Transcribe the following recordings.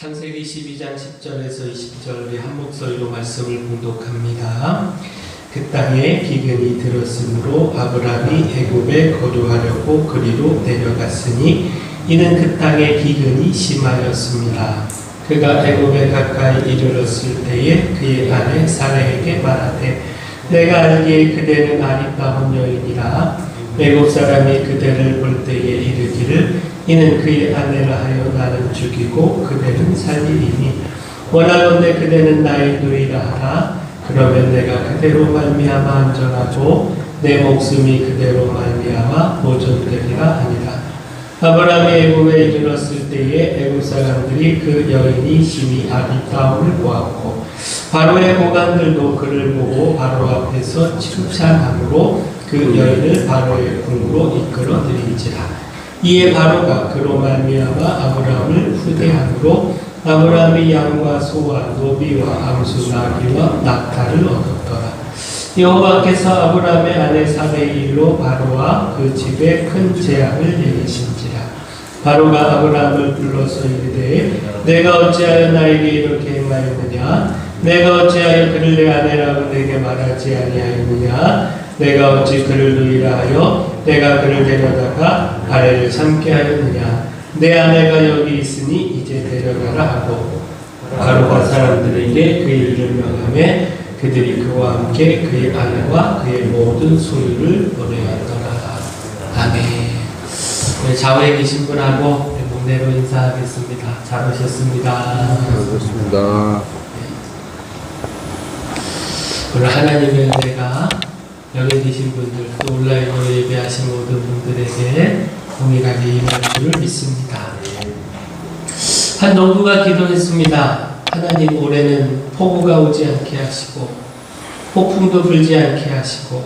창세기 12장 10절에서 20절 우리 한 목소리로 말씀을 봉독합니다. 그 땅에 기근이 들었으므로 아브람이 애굽에 거류하려고 그리로 내려갔으니 이는 그 땅에 기근이 심하였습니다. 그가 애굽에 가까이 이르렀을 때에 그의 아내 사레에게 말하되 내가 알기에 그대는 아리따운 여인이라 애굽 사람이 그대를 볼 때에 이르기를 이는 그의 아내라 하여 나는 죽이고 그대는 살리리니 원하건대 그대는 나의 누이라 하라. 그러면 내가 그대로 말미암아 안전하고 내 목숨이 그대로 말미암아 보존되리라 하니라. 아브람이 애굽에 이르렀을 때에 애굽 사람들이 그 여인이 심히 아리따움을 보았고 바로의 고관들도 그를 보고 바로 앞에서 칭찬함으로 그 여인을 바로의 궁으로 이끌어 들인지라. 이에 바로가 그로 말미암아 아브람을 후대함으로 아브람이 양과 소와 노비와 암수 나귀와 낙타를 얻었더라. 여호와께서 아브람의 아내 사레의 일로 바로와 그 집에 큰 재앙을 내리신지라. 바로가 아브람을 불러서 이르되 내가 어찌하여 나에게 이렇게 행하였느냐? 내가 어찌하여 그를 내 아내라고 내게 말하지 아니하였느냐? 내가 어찌 그를 누이라 하여 내가 그를 데려다가 아내를 삼게 하였느냐? 내 아내가 여기 있으니 이제 데려가라 하고 바로가 사람들에게 그 일을 명하매 그들이 그와 함께 그의 아내와 그의 모든 소유를 보내었더라. 아멘. 네, 좌우에 계신 분하고 목례로 인사하겠습니다. 잘 오셨습니다. 잘 오셨습니다. 오늘 하나님의 은혜가 여기 계신 분들 또 온라인으로 예배하신 모든 분들에게 동일하게 임할 줄을 믿습니다. 한 농부가 기도했습니다. 하나님, 올해는 폭우가 오지 않게 하시고 폭풍도 불지 않게 하시고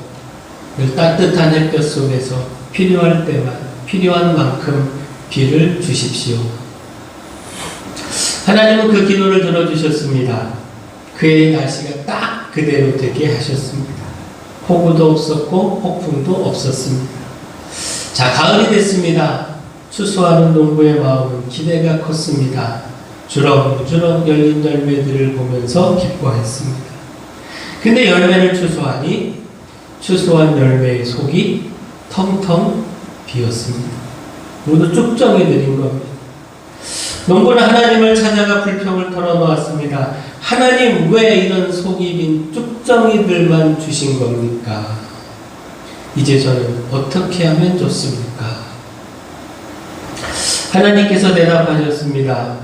늘 따뜻한 햇볕 속에서 필요할 때만 필요한 만큼 비를 주십시오. 하나님은 그 기도를 들어주셨습니다. 그의 날씨가 딱 그대로 되게 하셨습니다. 폭우도 없었고 폭풍도 없었습니다. 자, 가을이 됐습니다. 추수하는 농부의 마음은 기대가 컸습니다. 주렁주렁 열린 열매들을 보면서 기뻐했습니다. 근데 열매를 추수하니 추수한 열매의 속이 텅텅 비었습니다. 모두 쭉정이 들인 겁니다. 농부는 하나님을 찾아가 불평을 털어놓았습니다. 하나님, 왜 이런 속이 빈 쭉정이들만 주신 겁니까? 이제 저는 어떻게 하면 좋습니까? 하나님께서 대답하셨습니다.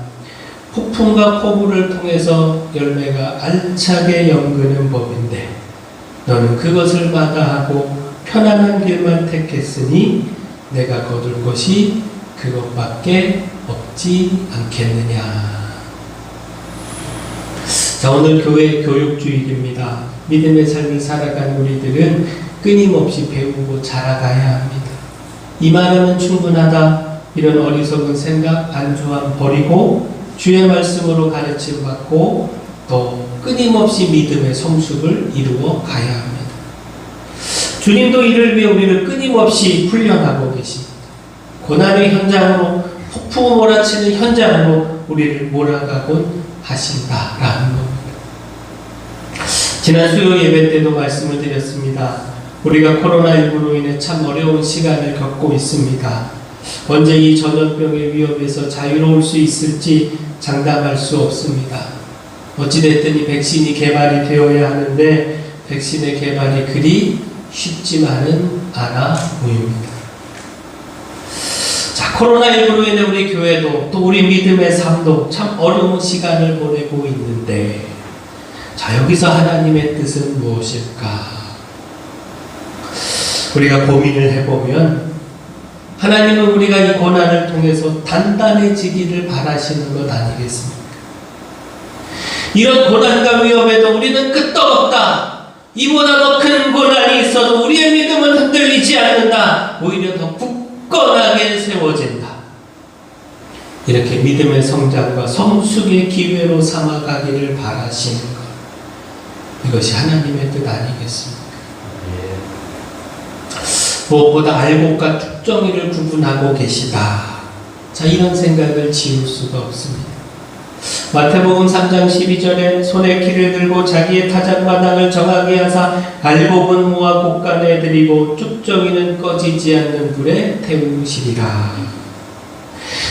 폭풍과 폭우를 통해서 열매가 알차게 연그는 법인데 너는 그것을 마다하고 편안한 길만 택했으니 내가 거둘 것이 그것밖에 없지 않겠느냐. 자, 오늘 교회 교육주일입니다. 믿음의 삶을 살아가는 우리들은 끊임없이 배우고 자라가야 합니다. 이만하면 충분하다, 이런 어리석은 생각, 안주함 버리고 주의 말씀으로 가르침 받고 또 끊임없이 믿음의 성숙을 이루어 가야 합니다. 주님도 이를 위해 우리를 끊임없이 훈련하고 계십니다. 고난의 현장으로, 폭풍 몰아치는 현장으로 우리를 몰아가곤 하신다라는 겁니다. 지난 수요 예배 때도 말씀을 드렸습니다. 우리가 코로나19로 인해 참 어려운 시간을 겪고 있습니다. 언제 이 전염병의 위험에서 자유로울 수 있을지 장담할 수 없습니다. 어찌됐든 이 백신이 개발이 되어야 하는데 백신의 개발이 그리 쉽지만은 않아 보입니다. 자, 코로나19로 인해 우리 교회도 또 우리 믿음의 삶도 참 어려운 시간을 보내고 있는데 자, 여기서 하나님의 뜻은 무엇일까? 우리가 고민을 해보면 하나님은 우리가 이 고난을 통해서 단단해지기를 바라시는 것 아니겠습니까? 이런 고난과 위험에도 우리는 끄떡없다. 이보다 더 큰 고난이 있어도 우리의 믿음은 흔들리지 않는다. 오히려 더 굳건하게 세워진다. 이렇게 믿음의 성장과 성숙의 기회로 삼아가기를 바라시는 것. 이것이 하나님의 뜻 아니겠습니까? 무엇보다 알곡과 쭉정이를 구분하고 계시다. 자, 이런 생각을 지울 수가 없습니다. 마태복음 3장 12절에 손에 키를 들고 자기의 타작마당을 정하게 하사 알곡은 모아 곡간에 들이고 쭉정이는 꺼지지 않는 불에 태우시리라.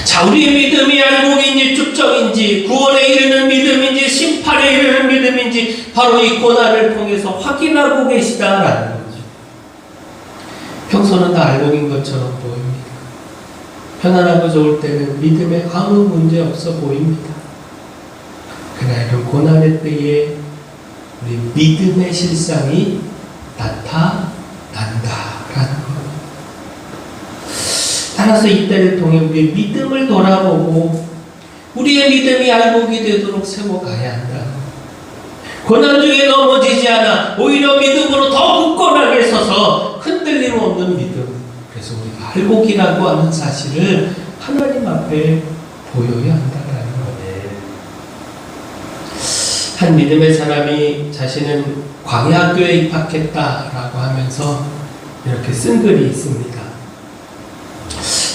자, 우리의 믿음이 알곡인지 쭉정인지 구원에 이르는 믿음인지 심판에 이르는 믿음인지 바로 이 고난을 통해서 확인하고 계시다라는 거죠. 평소는 다 알곡인 것처럼 보입니다. 편안하고 좋을 때는 믿음에 아무 문제 없어 보입니다. 그러나 이런 고난의 때에 우리 믿음의 실상이 나타난다라는 것. 따라서 이때를 통해 우리의 믿음을 돌아보고 우리의 믿음이 알곡이 되도록 세워가야 한다. 고난 중에 넘어지지 않아 오히려 믿음으로 더 굳건하게 서서 흔들림 없는 믿음. 그래서 우리가 알곡이라고 하는 사실을 하나님 앞에 보여야 한다라는 거예요. 한 믿음의 사람이 자신은 광야학교에 입학했다라고 하면서 이렇게 쓴 글이 있습니다.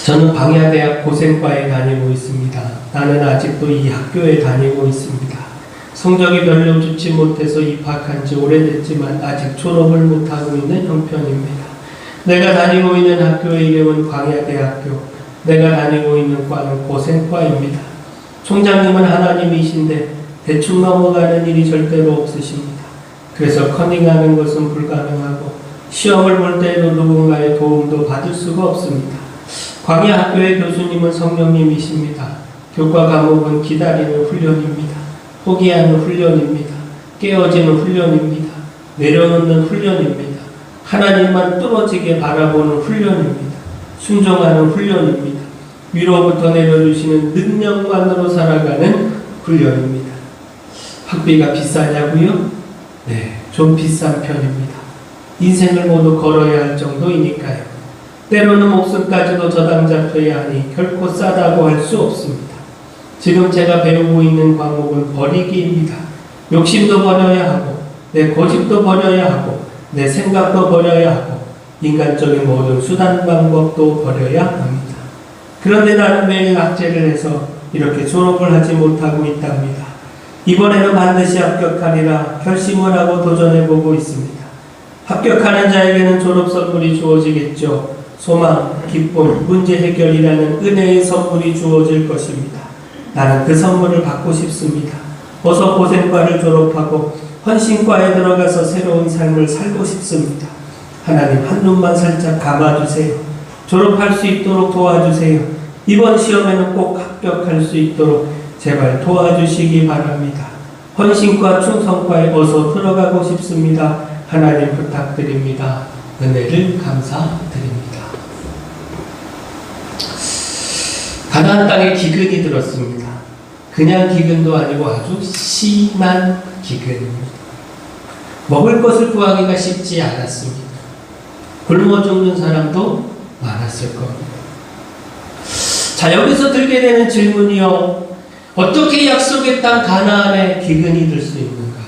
저는 광야대학 고생과에 다니고 있습니다. 나는 아직도 이 학교에 다니고 있습니다. 성적이 별로 좋지 못해서 입학한 지 오래됐지만 아직 졸업을 못하고 있는 형편입니다. 내가 다니고 있는 학교의 이름은 광야대학교, 내가 다니고 있는 과는 고생과입니다. 총장님은 하나님이신데 대충 넘어가는 일이 절대로 없으십니다. 그래서 커닝하는 것은 불가능하고 시험을 볼 때에도 누군가의 도움도 받을 수가 없습니다. 광야학교의 교수님은 성령님이십니다. 교과 과목은 기다리는 훈련입니다. 포기하는 훈련입니다. 깨어지는 훈련입니다. 내려놓는 훈련입니다. 하나님만 뚫어지게 바라보는 훈련입니다. 순종하는 훈련입니다. 위로부터 내려주시는 능력만으로 살아가는 훈련입니다. 학비가 비싸냐고요? 네, 좀 비싼 편입니다. 인생을 모두 걸어야 할 정도이니까요. 때로는 목숨까지도 저당 잡혀야 하니 결코 싸다고 할 수 없습니다. 지금 제가 배우고 있는 과목은 버리기입니다. 욕심도 버려야 하고 내 고집도 버려야 하고 내 생각도 버려야 하고 인간적인 모든 수단 방법도 버려야 합니다. 그런데 나는 매일 악재를 해서 이렇게 졸업을 하지 못하고 있답니다. 이번에는 반드시 합격하리라 결심을 하고 도전해보고 있습니다. 합격하는 자에게는 졸업 선물이 주어지겠죠. 소망, 기쁨, 문제 해결이라는 은혜의 선물이 주어질 것입니다. 나는 그 선물을 받고 싶습니다. 어서 고생과를 졸업하고 헌신과에 들어가서 새로운 삶을 살고 싶습니다. 하나님 한눈만 살짝 감아주세요. 졸업할 수 있도록 도와주세요. 이번 시험에는 꼭 합격할 수 있도록 제발 도와주시기 바랍니다. 헌신과 충성과에 어서 들어가고 싶습니다. 하나님 부탁드립니다. 은혜를 감사드립니다. 가나안 땅에 기근이 들었습니다. 그냥 기근도 아니고 아주 심한 기근입니다. 먹을 것을 구하기가 쉽지 않았습니다. 굶어 죽는 사람도 많았을 겁니다. 자, 여기서 들게 되는 질문이요. 어떻게 약속의 땅 가나안에 기근이 들 수 있는가?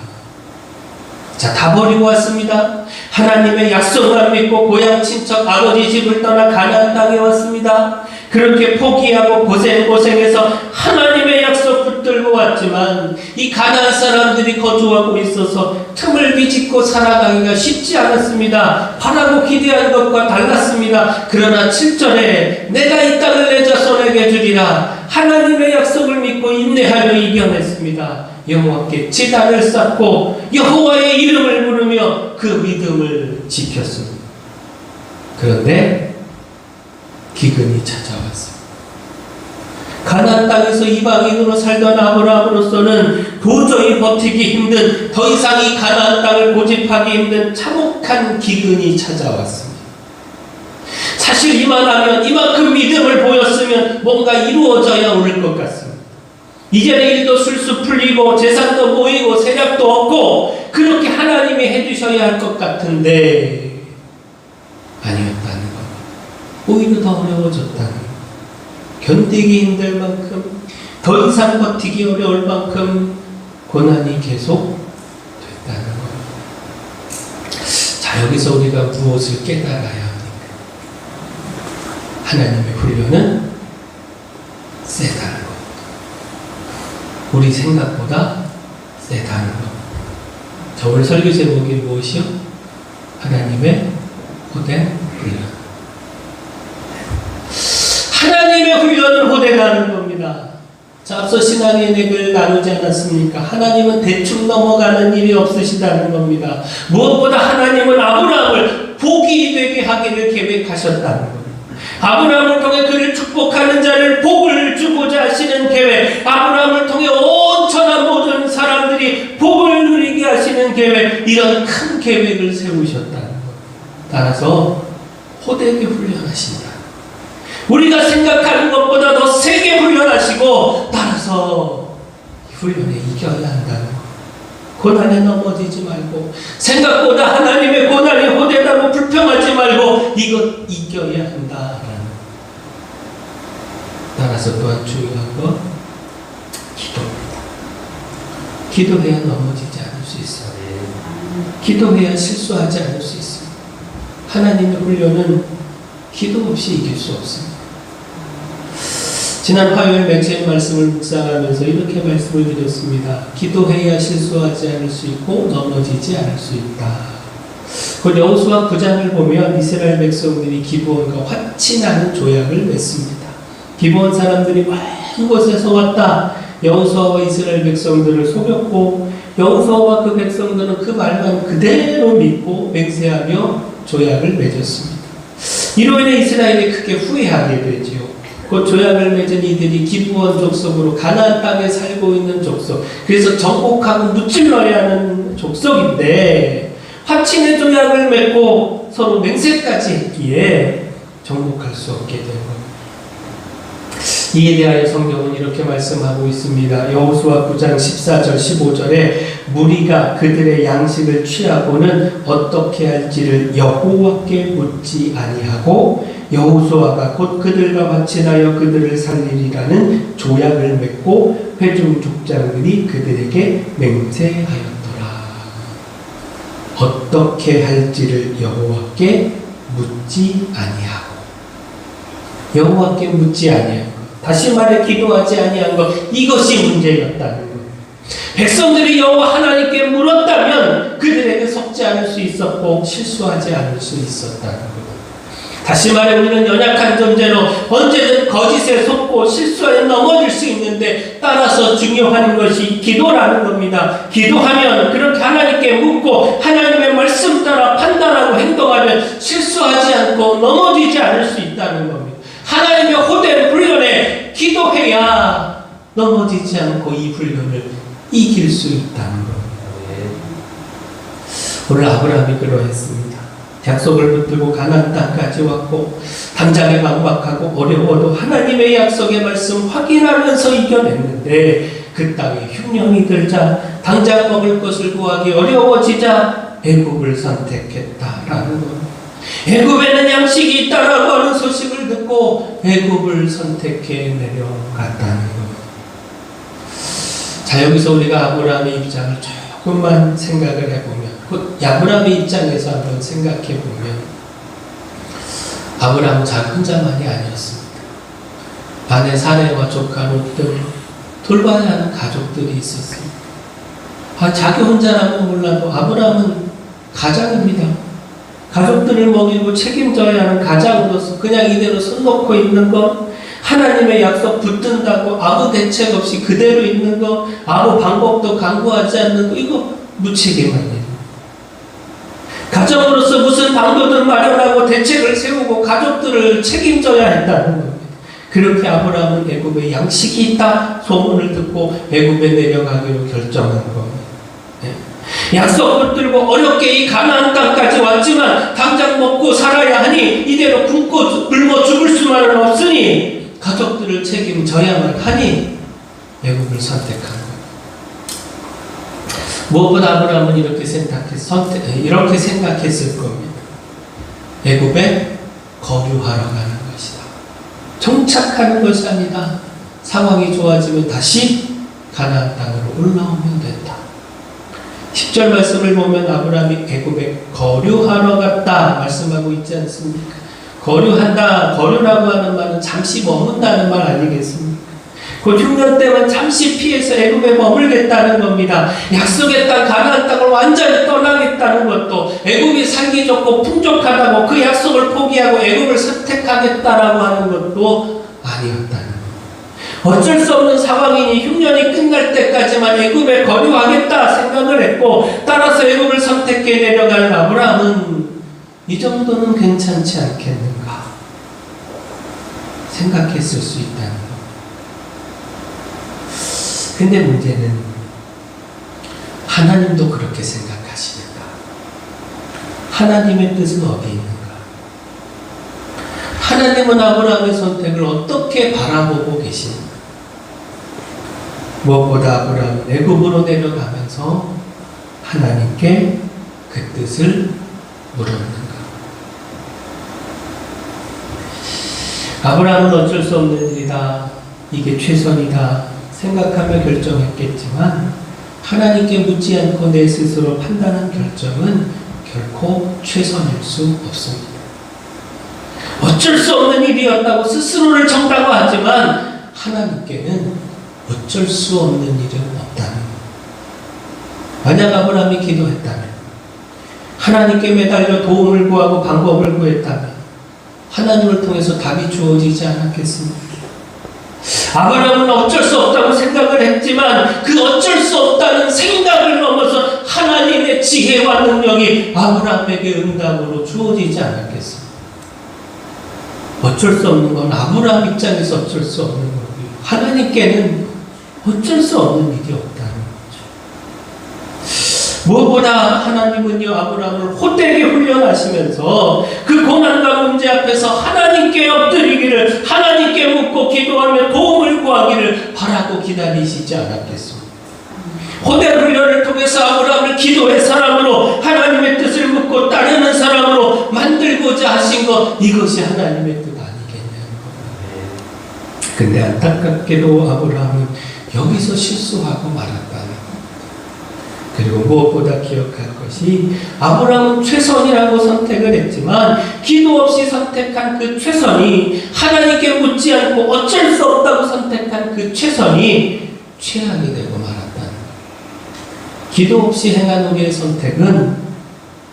자, 다 버리고 왔습니다. 하나님의 약속만 믿고 고향 친척 아버지 집을 떠나 가나안 땅에 왔습니다. 그렇게 포기하고 고생해서 하나님의 약속 붙들고 왔지만 이 가나안 사람들이 거주하고 있어서 틈을 비집고 살아가기가 쉽지 않았습니다. 바라고 기대한 것과 달랐습니다. 그러나 7절에 내가 이 땅을 내 자손에게 주리라 하나님의 약속을 믿고 인내하며 이겨냈습니다. 여호와께 제단을 쌓고 여호와의 이름을 부르며 그 믿음을 지켰습니다. 그런데 기근이 찾아왔습니다. 가나안 땅에서 이방인으로 살던 아브라함으로서는 도저히 버티기 힘든, 더 이상 이 가나안 땅을 고집하기 힘든 참혹한 기근이 찾아왔습니다. 사실 이만하면, 이만큼 믿음을 보였으면 뭔가 이루어져야 올 것 같습니다. 이제는 일도 술술 풀리고 재산도 모이고 세력도 얻고 그렇게 하나님이 해주셔야 할 것 같은데 아니었다는 것. 오히려 더 어려워졌다는 것. 견디기 힘들 만큼, 더 이상 버티기 어려울 만큼 고난이 계속 됐다는 것. 자, 여기서 우리가 무엇을 깨달아야 합니까? 하나님의 훈련은 세다는 것. 우리 생각보다 세다는 것. 자, 오늘 설교 제목이 무엇이요? 하나님의 호된 훈련. 하나님의 훈련을 호되다는 겁니다. 자, 앞서 신앙의 맥을 나누지 않았습니까? 하나님은 대충 넘어가는 일이 없으시다는 겁니다. 무엇보다 하나님은 아브라함을 복이 되게 하기를 계획하셨다는 겁니다. 아브라함을 통해 그를 축복하는 자를 복을 주고자 하시는 계획, 아브라함을 통해 온 천하 모든 사람들이 복을 누리게 하시는 계획, 이런 큰 계획을 세우셨다는 겁니다. 따라서 호되게 훈련하신다. 우리가 생각하는 것보다 더 세게 훈련하시고, 따라서 이 훈련에 이겨야 한다는 것. 고난에 넘어지지 말고, 생각보다 하나님의 고난이 호되다고 불평하지 말고, 이것 이겨야 한다라는 것. 따라서 또한 중요한 건 기도입니다. 기도해야 넘어지지 않을 수 있어요. 기도해야 실수하지 않을 수 있어요. 하나님의 훈련은 기도 없이 이길 수 없습니다. 지난 화요일 맹세의 말씀을 묵상하면서 이렇게 말씀을 드렸습니다. 기도해야 실수하지 않을 수 있고 넘어지지 않을 수 있다. 그 여호수아 9장을 보면 이스라엘 백성들이 기브온과 화친하는 조약을 맺습니다. 기브온 사람들이 먼 곳에서 왔다. 여호수아와 이스라엘 백성들을 속였고, 여호수아와 그 백성들은 그 말만 그대로 믿고 맹세하며 조약을 맺었습니다. 이로 인해 이스라엘이 크게 후회하게 되지요. 그 조약을 맺은 이들이 기브온 족속으로 가나안 땅에 살고 있는 족속, 그래서 정복하고 무찔러야 하는 족속인데, 화친의 조약을 맺고 서로 맹세까지 했기에 정복할 수 없게 된 겁니다. 이에 대하여 성경은 이렇게 말씀하고 있습니다. 여호수아 9장 14절 15절에 무리가 그들의 양식을 취하고는 어떻게 할지를 여호와께 묻지 아니하고 여호수아가 곧 그들과 화친하여 그들을 살리리라는 조약을 맺고 회중 족장들이 그들에게 맹세하였더라. 어떻게 할지를 여호와께 묻지 아니하고, 여호와께 묻지 아니하고, 다시 말해 기도하지 아니한 것, 이것이 문제였다는 것. 백성들이 여호와 하나님께 물었다면 그들에게 속지 않을 수 있었고 실수하지 않을 수 있었다는 것. 다시 말해 우리는 연약한 존재로 언제든 거짓에 속고 실수에 넘어질 수 있는데, 따라서 중요한 것이 기도라는 겁니다. 기도하면 그렇게 하나님께 묻고 하나님의 말씀 따라 판단하고 행동하면 실수하지 않고 넘어지지 않을 수 있다는 겁니다. 하나님의 호된 훈련에 기도해야 넘어지지 않고 이 훈련을 이길 수 있다는 겁니다. 오늘 아브라함이 그러했습니다. 약속을 붙들고 가나안 땅까지 왔고 당장에 막막하고 어려워도 하나님의 약속의 말씀 확인하면서 이겨냈는데, 그 땅에 흉년이 들자 당장 먹을 것을 구하기 어려워지자 애굽을 선택했다라는 겁니다. 애굽에는 양식이 있다라고 하는 소식을 듣고 애굽을 선택해 내려갔다는 겁니다. 자, 여기서 우리가 아브라함의 입장을 조금만 생각을 해보면, 아브라함의 입장에서 한번 생각해보면, 아브라함은 자기 혼자만이 아니었습니다. 아내 사레와 조카 롯 등 돌봐야 하는 가족들이 있었습니다. 자기 혼자라면 몰라도 아브라함은 가장입니다. 가족들을 먹이고 책임져야 하는 가장으로서 그냥 이대로 손 놓고 있는 것, 하나님의 약속 붙든다고 아무 대책 없이 그대로 있는 것, 아무 방법도 강구하지 않는 것, 이거 무책임한 일. 가정으로서 무슨 방법을 마련하고 대책을 세우고 가족들을 책임져야 했다는 겁니다. 그렇게 아브라함은 애굽에 양식이 있다 소문을 듣고 애굽에 내려가기로 결정한 겁니다. 약속 붙들고 어렵게 이 가나안 땅까지 왔지만 당장 먹고 살아야 하니 이대로 굶고 굶어 죽을 수만은 없으니 가족들을 책임져야만 하니 애굽을 선택한 겁니다. 무엇보다 아브라함은 이렇게 생각했을 겁니다. 애굽에 거류하러 가는 것이다. 정착하는 것이 아니다. 상황이 좋아지면 다시 가나안 땅으로 올라오면 된다. 10절 말씀을 보면 아브라함이 애굽에 거류하러 갔다 말씀하고 있지 않습니까? 거류한다, 거류라고 하는 말은 잠시 머문다는 말 아니겠습니까? 그 흉년 때만 잠시 피해서 애굽에 머물겠다는 겁니다. 약속의 땅 가나안 땅을 완전히 떠나겠다는 것도 애굽이 살기 좋고 풍족하다고 그 약속을 포기하고 애굽을 선택하겠다라고 하는 것도 아니었다는 것. 어쩔 수 없는 상황이니 흉년이 끝날 때까지만 애굽에 거류하겠다 생각을 했고 따라서 애굽을 선택해 내려가는 아브라함은 이 정도는 괜찮지 않겠는가 생각했을 수 있다는 것. 근데 문제는 하나님도 그렇게 생각하시는가? 하나님의 뜻은 어디 있는가? 하나님은 아브라함의 선택을 어떻게 바라보고 계십니까? 무엇보다 아브라함은 애굽으로 내려가면서 하나님께 그 뜻을 물었는가? 아브라함은 어쩔 수 없는 일이다, 이게 최선이다 생각하며 결정했겠지만 하나님께 묻지 않고 내 스스로 판단한 결정은 결코 최선일 수 없습니다. 어쩔 수 없는 일이었다고 스스로를 정당화하지만 하나님께는 어쩔 수 없는 일은 없다는 것. 만약 아브라함이 기도했다면, 하나님께 매달려 도움을 구하고 방법을 구했다면 하나님을 통해서 답이 주어지지 않았겠습니까? 아브라함은 어쩔 수 없다고 생각을 했지만 그 어쩔 수 없다는 생각을 넘어서 하나님의 지혜와 능력이 아브라함에게 응답으로 주어지지 않았겠습니까? 어쩔 수 없는 건 아브라함 입장에서 어쩔 수 없는 거고요. 하나님께는 어쩔 수 없는 일이 없다는 거죠. 무엇보다 하나님은요, 아브라함을 헛되게 훈련하시면서 그 고난과 문제 앞에서 하나님께 엎드리기를, 하나님께 묻고 기도하며 도움을 구하기를 바라고 기다리시지 않았겠습니까? 헛된 훈련을 통해서 아브라함을 기도의 사람으로, 하나님의 뜻을 묻고 따르는 사람으로 만들고자 하신 것, 이것이 하나님의 뜻 아니겠냐는 겁니다. 근데 안타깝게도 아브라함은 여기서 실수하고 말았다는 것. 그리고 무엇보다 기억할 것이 아브라함은 최선이라고 선택을 했지만 기도 없이 선택한 그 최선이, 하나님께 묻지 않고 어쩔 수 없다고 선택한 그 최선이 최악이 되고 말았다는 것. 기도 없이 행한 우리의 선택은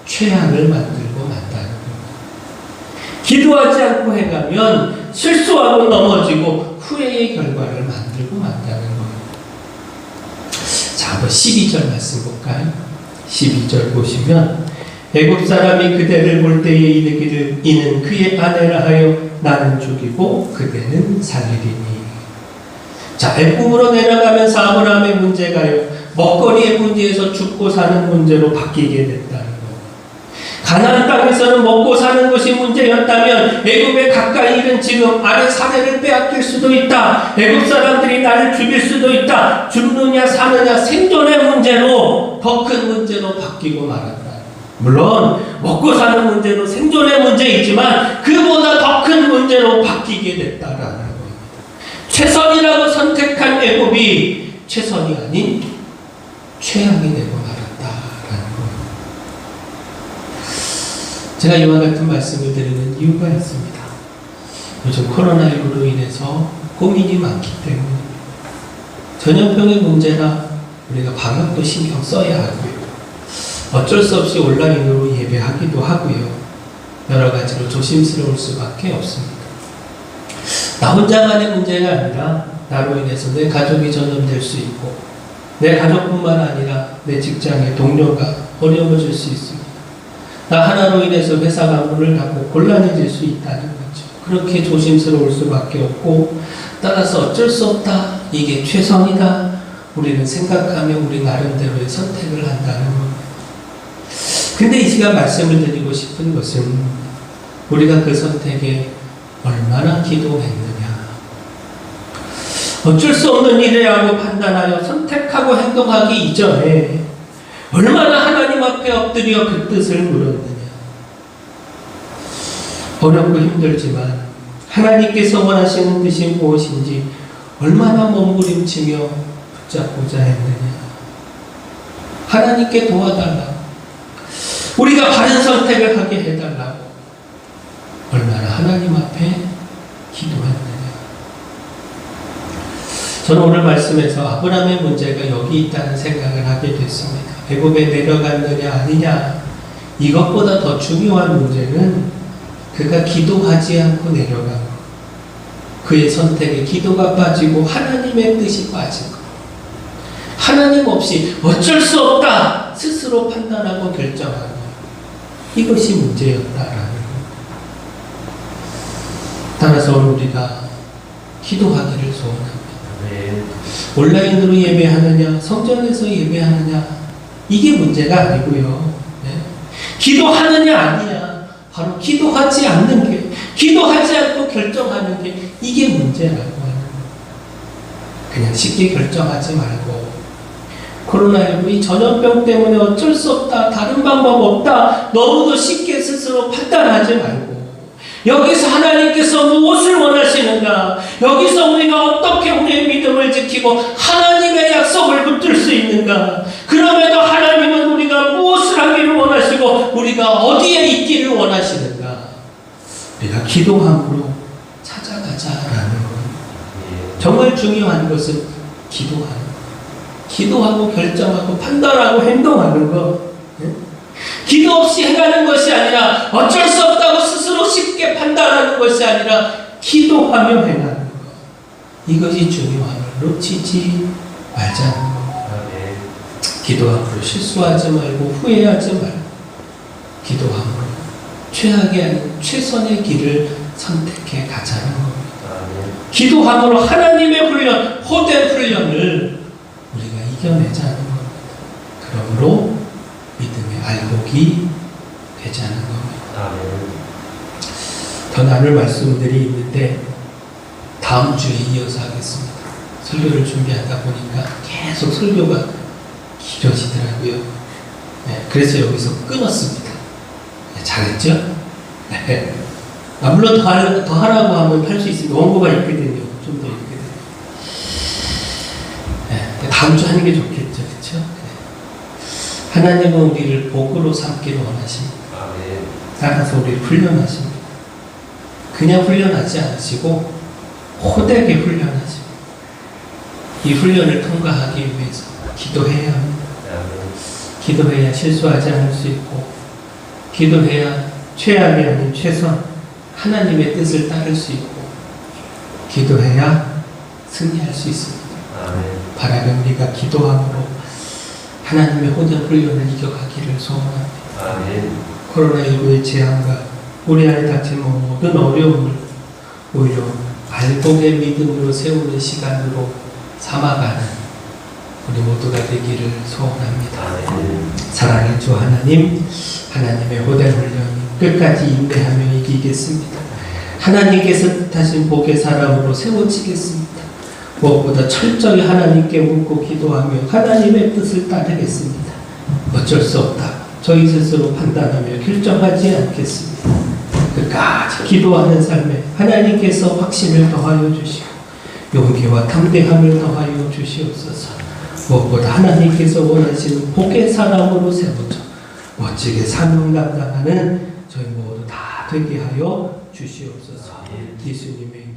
최악을 만들고 만다는 것. 기도하지 않고 행하면 실수하고 넘어지고 후회의 결과를 만들고 만다는 것. 자, 한번 12절 말씀 볼까요? 12절 보시면 애굽 사람이 그대를 볼 때에 이르기를 이는 그의 아내라 하여 나는 죽이고 그대는 살리리니. 자, 애굽으로 내려가면서 아브라함의 문제가요, 먹거리의 문제에서 죽고 사는 문제로 바뀌게 됐다는 것. 가나안 땅에서는 먹고 사는 것이 문제였다면 애굽에 가까이 있는 지금 아내 사내를 빼앗길 수도 있다. 애굽 사람들이 나를 죽일 수도 있다. 죽느냐 사느냐 생존의 문제로, 더 큰 문제로 바뀌고 말았다. 물론 먹고 사는 문제도 생존의 문제이지만 그보다 더 큰 문제로 바뀌게 됐다라는 겁니다. 최선이라고 선택한 애굽이 최선이 아닌 최악이 되고 말았다라는 겁니다. 제가 이와 같은 말씀을 드리는 이유가 있습니다. 요즘 코로나19로 인해서 고민이 많기 때문입니다. 전염병의 문제나 우리가 방역도 신경 써야 하고요. 어쩔 수 없이 온라인으로 예배하기도 하고요. 여러 가지로 조심스러울 수밖에 없습니다. 나 혼자만의 문제가 아니라 나로 인해서 내 가족이 전염될 수 있고 내 가족뿐만 아니라 내 직장의 동료가 어려워질 수 있습니다. 나 하나로 인해서 회사가 문을 닫고 곤란해질 수 있다는 거죠. 그렇게 조심스러울 수밖에 없고 따라서 어쩔 수 없다, 이게 최선이다, 우리는 생각하며 우리 나름대로의 선택을 한다는 겁니다. 근데 이 시간 말씀을 드리고 싶은 것은 우리가 그 선택에 얼마나 기도했느냐, 어쩔 수 없는 일이라고 판단하여 선택하고 행동하기 이전에 얼마나 하나님 앞에 엎드려 그 뜻을 물었느냐. 어렵고 힘들지만 하나님께서 원하시는 뜻이 무엇인지 얼마나 몸부림치며 붙잡고자 했느냐. 하나님께 도와달라고, 우리가 바른 선택을 하게 해달라고 얼마나 하나님 앞에 기도했느냐. 저는 오늘 말씀에서 아브라함의 문제가 여기 있다는 생각을 하게 됐습니다. 애굽에 내려갔느냐 아니냐, 이것보다 더 중요한 문제는 그가 기도하지 않고 내려간 것, 그의 선택에 기도가 빠지고 하나님의 뜻이 빠진 것, 하나님 없이 어쩔 수 없다 스스로 판단하고 결정하는 것, 이것이 문제였다라는 것. 따라서 우리가 기도하기를 소원합니다. 온라인으로 예배하느냐 성전에서 예배하느냐, 이게 문제가 아니고요. 기도하느냐 아니냐, 바로 기도하지 않는 게, 기도하지 않고 결정하는 게, 이게 문제라고 하는 거예요. 그냥 쉽게 결정하지 말고, 코로나19 이 전염병 때문에 어쩔 수 없다, 다른 방법 없다, 너무도 쉽게 스스로 판단하지 말고, 여기서 하나님께서 무엇을 원하시는가, 여기서 우리가 어떻게 우리의 믿음을 지키고 하나님의 약속을 붙들 수 있는가, 그럼에도 하나님은 우리가 무엇을 하기를 원하시고 우리가 어디에 있기를 원하시는가, 우리가 기도함으로 찾아가자라는 거예요. 정말 중요한 것은 기도하는 것, 기도하고 결정하고 판단하고 행동하는 것. 기도 없이 행하는 것이 아니라, 어쩔 수 없다고 스스로 쉽게 판단하는 것이 아니라 기도하며 행하는 것, 이것이 중요함을 놓치지 말자는 겁니다. 기도함으로 실수하지 말고 후회하지 말고, 기도함으로 최악이 아닌 최선의 길을 선택해 가자는 겁니다. 기도함으로 하나님의 훈련, 호된 훈련을 우리가 이겨내자는 겁니다. 그러므로 믿음의 알곡이 되자는 겁니다. 더 나눌 말씀들이 있는데 다음 주에 이어서 하겠습니다. 설교를 준비하다 보니까 계속 설교가 길어지더라고요. 그래서 여기서 끊었습니다. 잘했죠? 네. 물론 더 하라고 하면 할 수 있습니다. 원고가 있거든요. 좀 더 있거든요. 다음 주 하는 게 좋겠죠. 그렇죠? 하나님은 우리를 복으로 삼기를 원하십니다. 따라서 우리를 훈련하십니다. 그냥 훈련하지 않으시고 호되게 훈련하십니다. 이 훈련을 통과하기 위해서 기도해야 합니다. 기도해야 실수하지 않을 수 있고, 기도해야 최악이 아닌 최선, 하나님의 뜻을 따를 수 있고, 기도해야 승리할 수 있습니다. 바라는 우리가 기도함으로 하나님의 호된 훈련을 이겨가기를 소원합니다. 코로나19의 재앙과 우리 안에 닥친 모든 어려움을 오히려 알곡의 믿음으로 세우는 시간으로 삼아가는 우리 모두가 되기를 소원합니다. 사랑의 주 하나님, 하나님의 호된 훈련 끝까지 인내하며 이기겠습니다. 하나님께서 뜻하신 복의 사람으로 세워지겠습니다. 무엇보다 철저히 하나님께 묻고 기도하며 하나님의 뜻을 따르겠습니다. 어쩔 수 없다, 저희 스스로 판단하며 결정하지 않겠습니다. 끝까지 기도하는 삶에 하나님께서 확신을 더하여 주시고 용기와 담대함을 더하여 주시옵소서. 무엇보다 하나님께서 원하시는 복의 사람으로 세워져 멋지게 사명 감당하는 저희 모두 다 되게 하여 주시옵소서. 예수님의